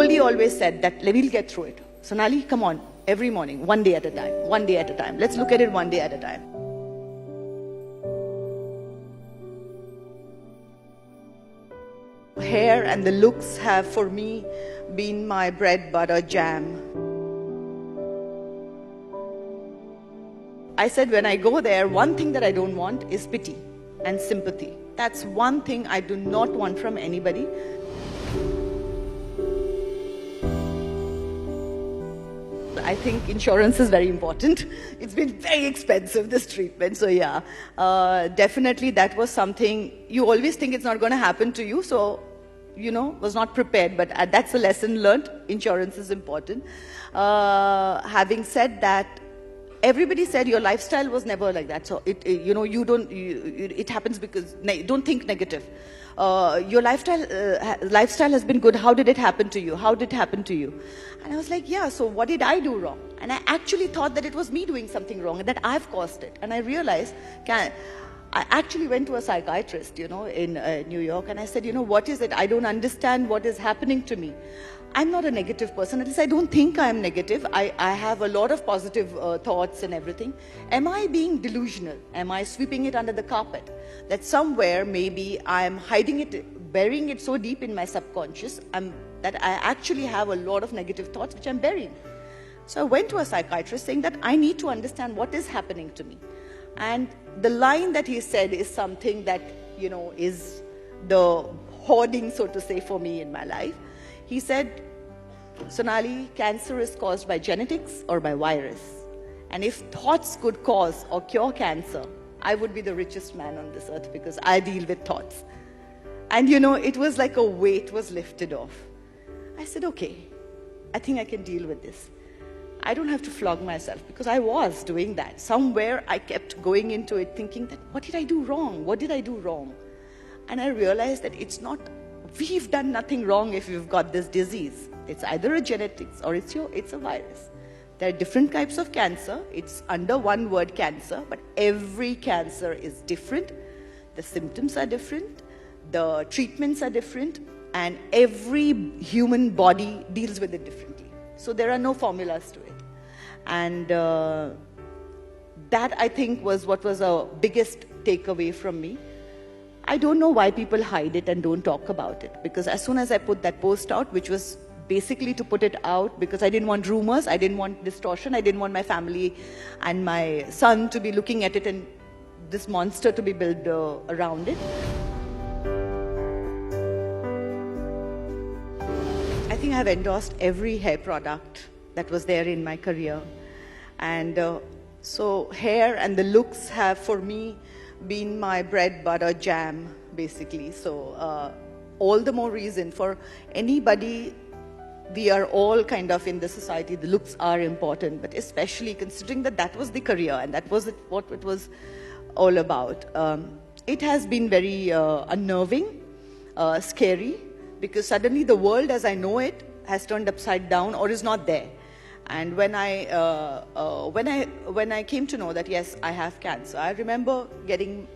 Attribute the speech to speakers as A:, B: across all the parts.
A: Goldie always said that we'll get through it. Sonali, come on, every morning, one day at a time, one day at a time. Let's look at it one day at a time. Hair and the looks have, for me, been my bread, butter, jam. I said when I go there, one thing that I don't want is pity and sympathy. That's one thing I do not want from anybody. I think insurance is very important. It's been very expensive, this treatment. So yeah, definitely that was something, you always think it's not going to happen to you. So, you know, was not prepared. But that's a lesson learned. Insurance is important. Having said that, everybody said your lifestyle was never like that. So it happens because, don't think negative. Your lifestyle has been good. How did it happen to you? How did it happen to you? And I was like, yeah, so what did I do wrong? And I actually thought that it was me doing something wrong and that I've caused it. And I realized, I actually went to a psychiatrist, in New York, and I said, what is it? I don't understand what is happening to me. I'm not a negative person. At least I don't think I'm negative. I have a lot of positive thoughts and everything. Am I being delusional? Am I sweeping it under the carpet? That somewhere maybe I'm hiding it, burying it so deep in my subconscious that I actually have a lot of negative thoughts which I'm burying. So I went to a psychiatrist saying that I need to understand what is happening to me. And the line that he said is something that, is the hoarding, so to say, for me in my life. He said, Sonali, cancer is caused by genetics or by virus. And if thoughts could cause or cure cancer, I would be the richest man on this earth because I deal with thoughts. And it was like a weight was lifted off. I said, okay, I think I can deal with this. I don't have to flog myself because I was doing that. Somewhere I kept going into it thinking that, what did I do wrong? What did I do wrong? And I realized that it's not, we've done nothing wrong if we've got this disease. It's either a genetics or it's a virus. There are different types of cancer. It's under one word, cancer, but every cancer is different. The symptoms are different. The treatments are different. And every human body deals with it differently. So there are no formulas to it. And that, I think, was what was a biggest takeaway from me. I don't know why people hide it and don't talk about it. Because as soon as I put that post out, which was basically to put it out because I didn't want rumors, I didn't want distortion, I didn't want my family and my son to be looking at it and this monster to be built around it. I think I've endorsed every hair product that was there in my career. And so hair and the looks have, for me, been my bread, butter, jam, basically. So all the more reason for anybody, we are all kind of in the society, the looks are important, but especially considering that was the career and that was what it was all about. It has been very unnerving, scary, because suddenly the world as I know it has turned upside down or is not there. And when I came to know that, yes, I have cancer, I remember getting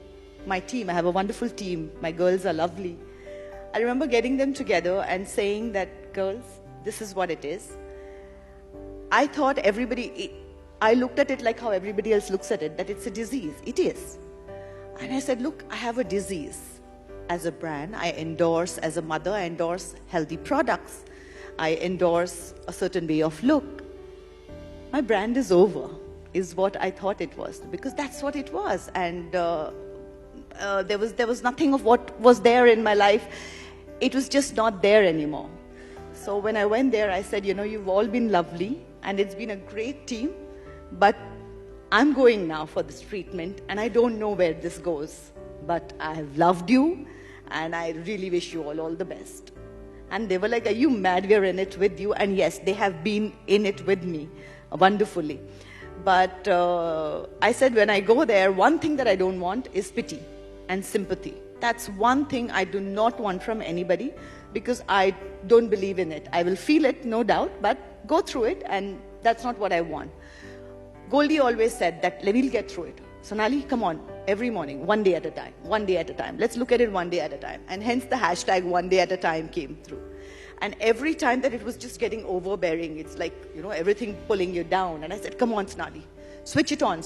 A: my team, I have a wonderful team, my girls are lovely. I remember getting them together and saying that, girls, this is what it is. I thought I looked at it like how everybody else looks at it, that it's a disease. It is. And I said, look, I have a disease. As a brand, I endorse, as a mother, I endorse healthy products. I endorse a certain way of look. My brand is over, is what I thought it was, because that's what it was. And there was nothing of what was there in my life. It was just not there anymore. So when I went there, I said, you've all been lovely and it's been a great team, but I'm going now for this treatment and I don't know where this goes. But I have loved you and I really wish you all the best. And they were like, are you mad? We're in it with you. And yes, they have been in it with me wonderfully. But I said when I go there, one thing that I don't want is pity and sympathy. That's one thing I do not want from anybody because I don't believe in it. I will feel it, no doubt, but go through it, and that's not what I want. Goldie always said that we'll get through it. Sonali, come on, every morning, one day at a time, one day at a time. Let's look at it one day at a time. And hence the hashtag one day at a time came through. And every time that it was just getting overbearing, it's like, everything pulling you down. And I said, come on, Sonali, switch it on,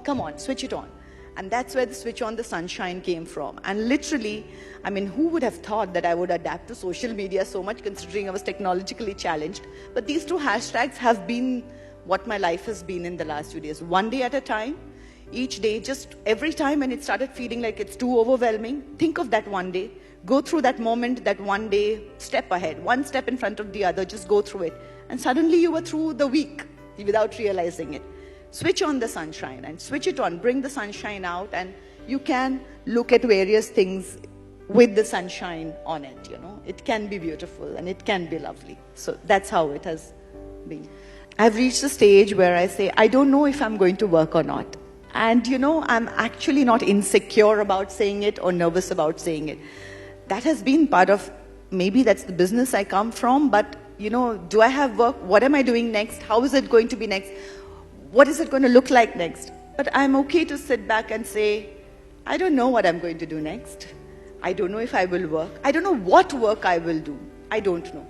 A: come on, switch it on. And that's where the switch on the sunshine came from. And literally, who would have thought that I would adapt to social media so much, considering I was technologically challenged? But these two hashtags have been what my life has been in the last few days. One day at a time, each day, just every time when it started feeling like it's too overwhelming, think of that one day. Go through that moment, that one day, step ahead, one step in front of the other, just go through it. And suddenly you were through the week without realizing it. Switch on the sunshine and switch it on, bring the sunshine out, and you can look at various things with the sunshine on it, It can be beautiful and it can be lovely. So that's how it has been. I've reached a stage where I say, I don't know if I'm going to work or not. And I'm actually not insecure about saying it or nervous about saying it. That has been part of, maybe that's the business I come from, but do I have work? What am I doing next? How is it going to be next? What is it going to look like next? But I'm okay to sit back and say, I don't know what I'm going to do next. I don't know if I will work. I don't know what work I will do. I don't know.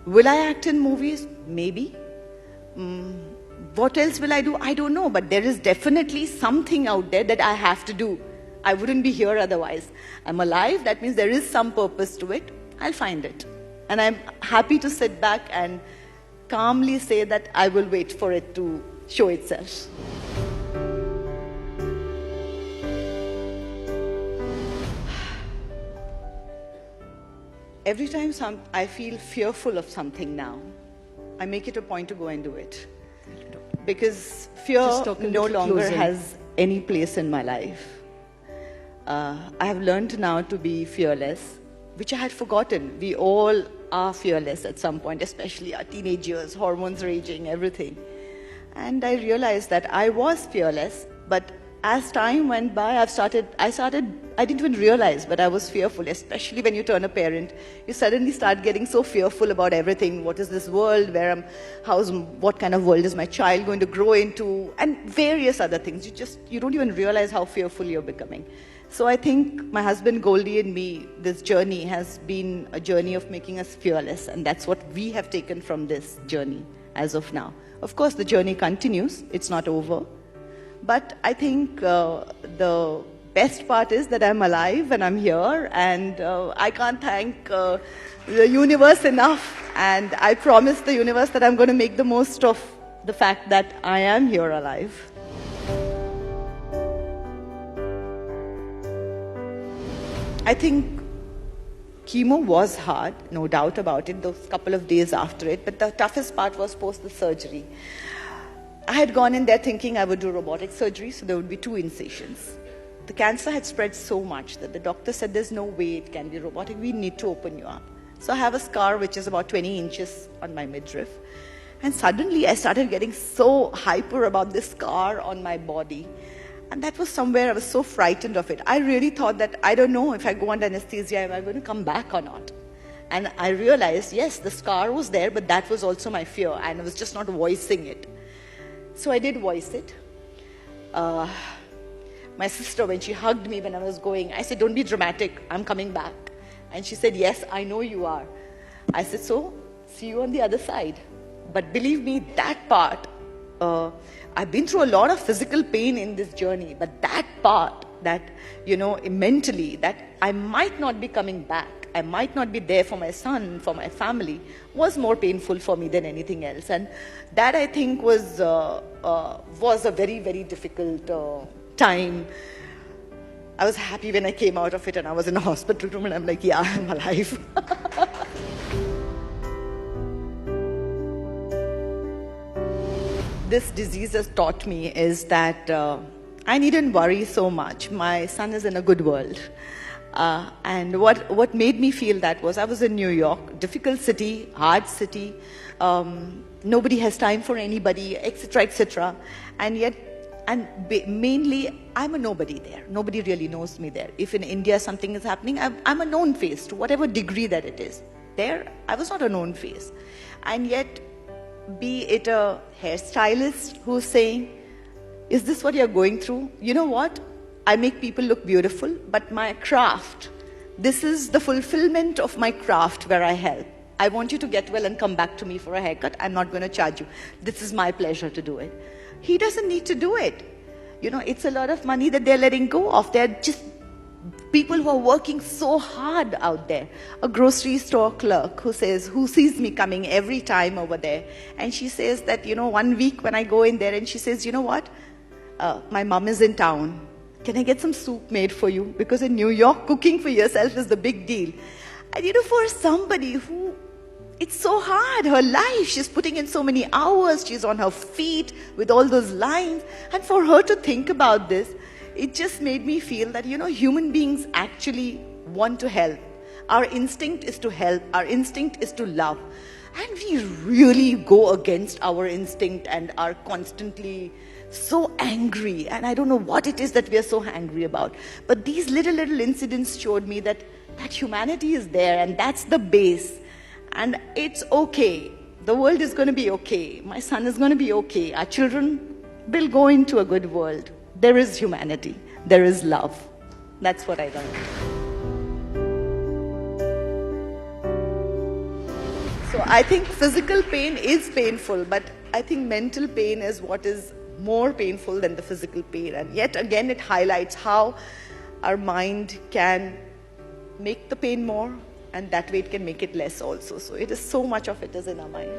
A: Will I act in movies? Maybe. What else will I do? I don't know. But there is definitely something out there that I have to do. I wouldn't be here otherwise. I'm alive. That means there is some purpose to it. I'll find it. And I'm happy to sit back and calmly say that I will wait for it to show itself. Every time I feel fearful of something now, I make it a point to go and do it. Because fear no longer has any place in my life. I have learned now to be fearless, which I had forgotten. We all are fearless at some point, especially our teenagers, hormones raging, everything. And I realized that I was fearless, but as time went by, I didn't even realize, but I was fearful, especially when you turn a parent. You suddenly start getting so fearful about everything. What is this world? What kind of world is my child going to grow into? And various other things. You don't even realize how fearful you're becoming. So I think my husband Goldie and me, this journey has been a journey of making us fearless. And that's what we have taken from this journey as of now. Of course, the journey continues. It's not over. But I think the best part is that I'm alive and I'm here. And I can't thank the universe enough. And I promise the universe that I'm going to make the most of the fact that I am here alive. I think chemo was hard, no doubt about it, those couple of days after it, but the toughest part was post the surgery. I had gone in there thinking I would do robotic surgery, so there would be 2 incisions. The cancer had spread so much that the doctor said there's no way it can be robotic, we need to open you up. So I have a scar which is about 20 inches on my midriff. And suddenly I started getting so hyper about this scar on my body. And that was somewhere I was so frightened of it. I really thought that I don't know if I go under anesthesia, am I going to come back or not? And I realized, yes, the scar was there, but that was also my fear, and I was just not voicing it. So I did voice it. My sister, when she hugged me when I was going, I said, don't be dramatic, I'm coming back. And she said, yes, I know you are. I said, so, see you on the other side. But believe me, that part, I've been through a lot of physical pain in this journey, but that part, that, mentally, that I might not be coming back, I might not be there for my son, for my family, was more painful for me than anything else. And that, I think, was a very, very difficult time. I was happy when I came out of it and I was in a hospital room and I'm like, yeah, I'm alive. This disease has taught me is that I needn't worry so much. My son is in a good world. And what made me feel that was I was in New York, difficult city, hard city. Nobody has time for anybody, etc., etc. And yet, mainly, I'm a nobody there. Nobody really knows me there. If in India something is happening, I'm a known face to whatever degree that it is. There, I was not a known face. And yet, be it a hairstylist who's saying, is this what you're going through? You know what? I make people look beautiful, but my craft, this is the fulfillment of my craft where I help. I want you to get well and come back to me for a haircut. I'm not going to charge you. This is my pleasure to do it. He doesn't need to do it. You know, it's a lot of money that they're letting go of. They're just people who are working so hard out there. A grocery store clerk who sees me coming every time over there. And she says that, you know, one week when I go in there and she says, you know what? My mom is in town. Can I get some soup made for you? Because in New York, cooking for yourself is the big deal. And you know, for somebody who, it's so hard, her life, she's putting in so many hours, she's on her feet with all those lines. And for her to think about this, it just made me feel that, you know, human beings actually want to help. Our instinct is to help. Our instinct is to love. And we really go against our instinct and are constantly so angry. And I don't know what it is that we are so angry about. But these little incidents showed me that humanity is there, and that's the base. And it's okay. The world is going to be okay. My son is going to be okay. Our children will go into a good world. There is humanity. There is love. That's what I learned. So I think physical pain is painful, but I think mental pain is what is more painful than the physical pain. And yet again, it highlights how our mind can make the pain more, and that way it can make it less also. So it is so much of it is in our mind.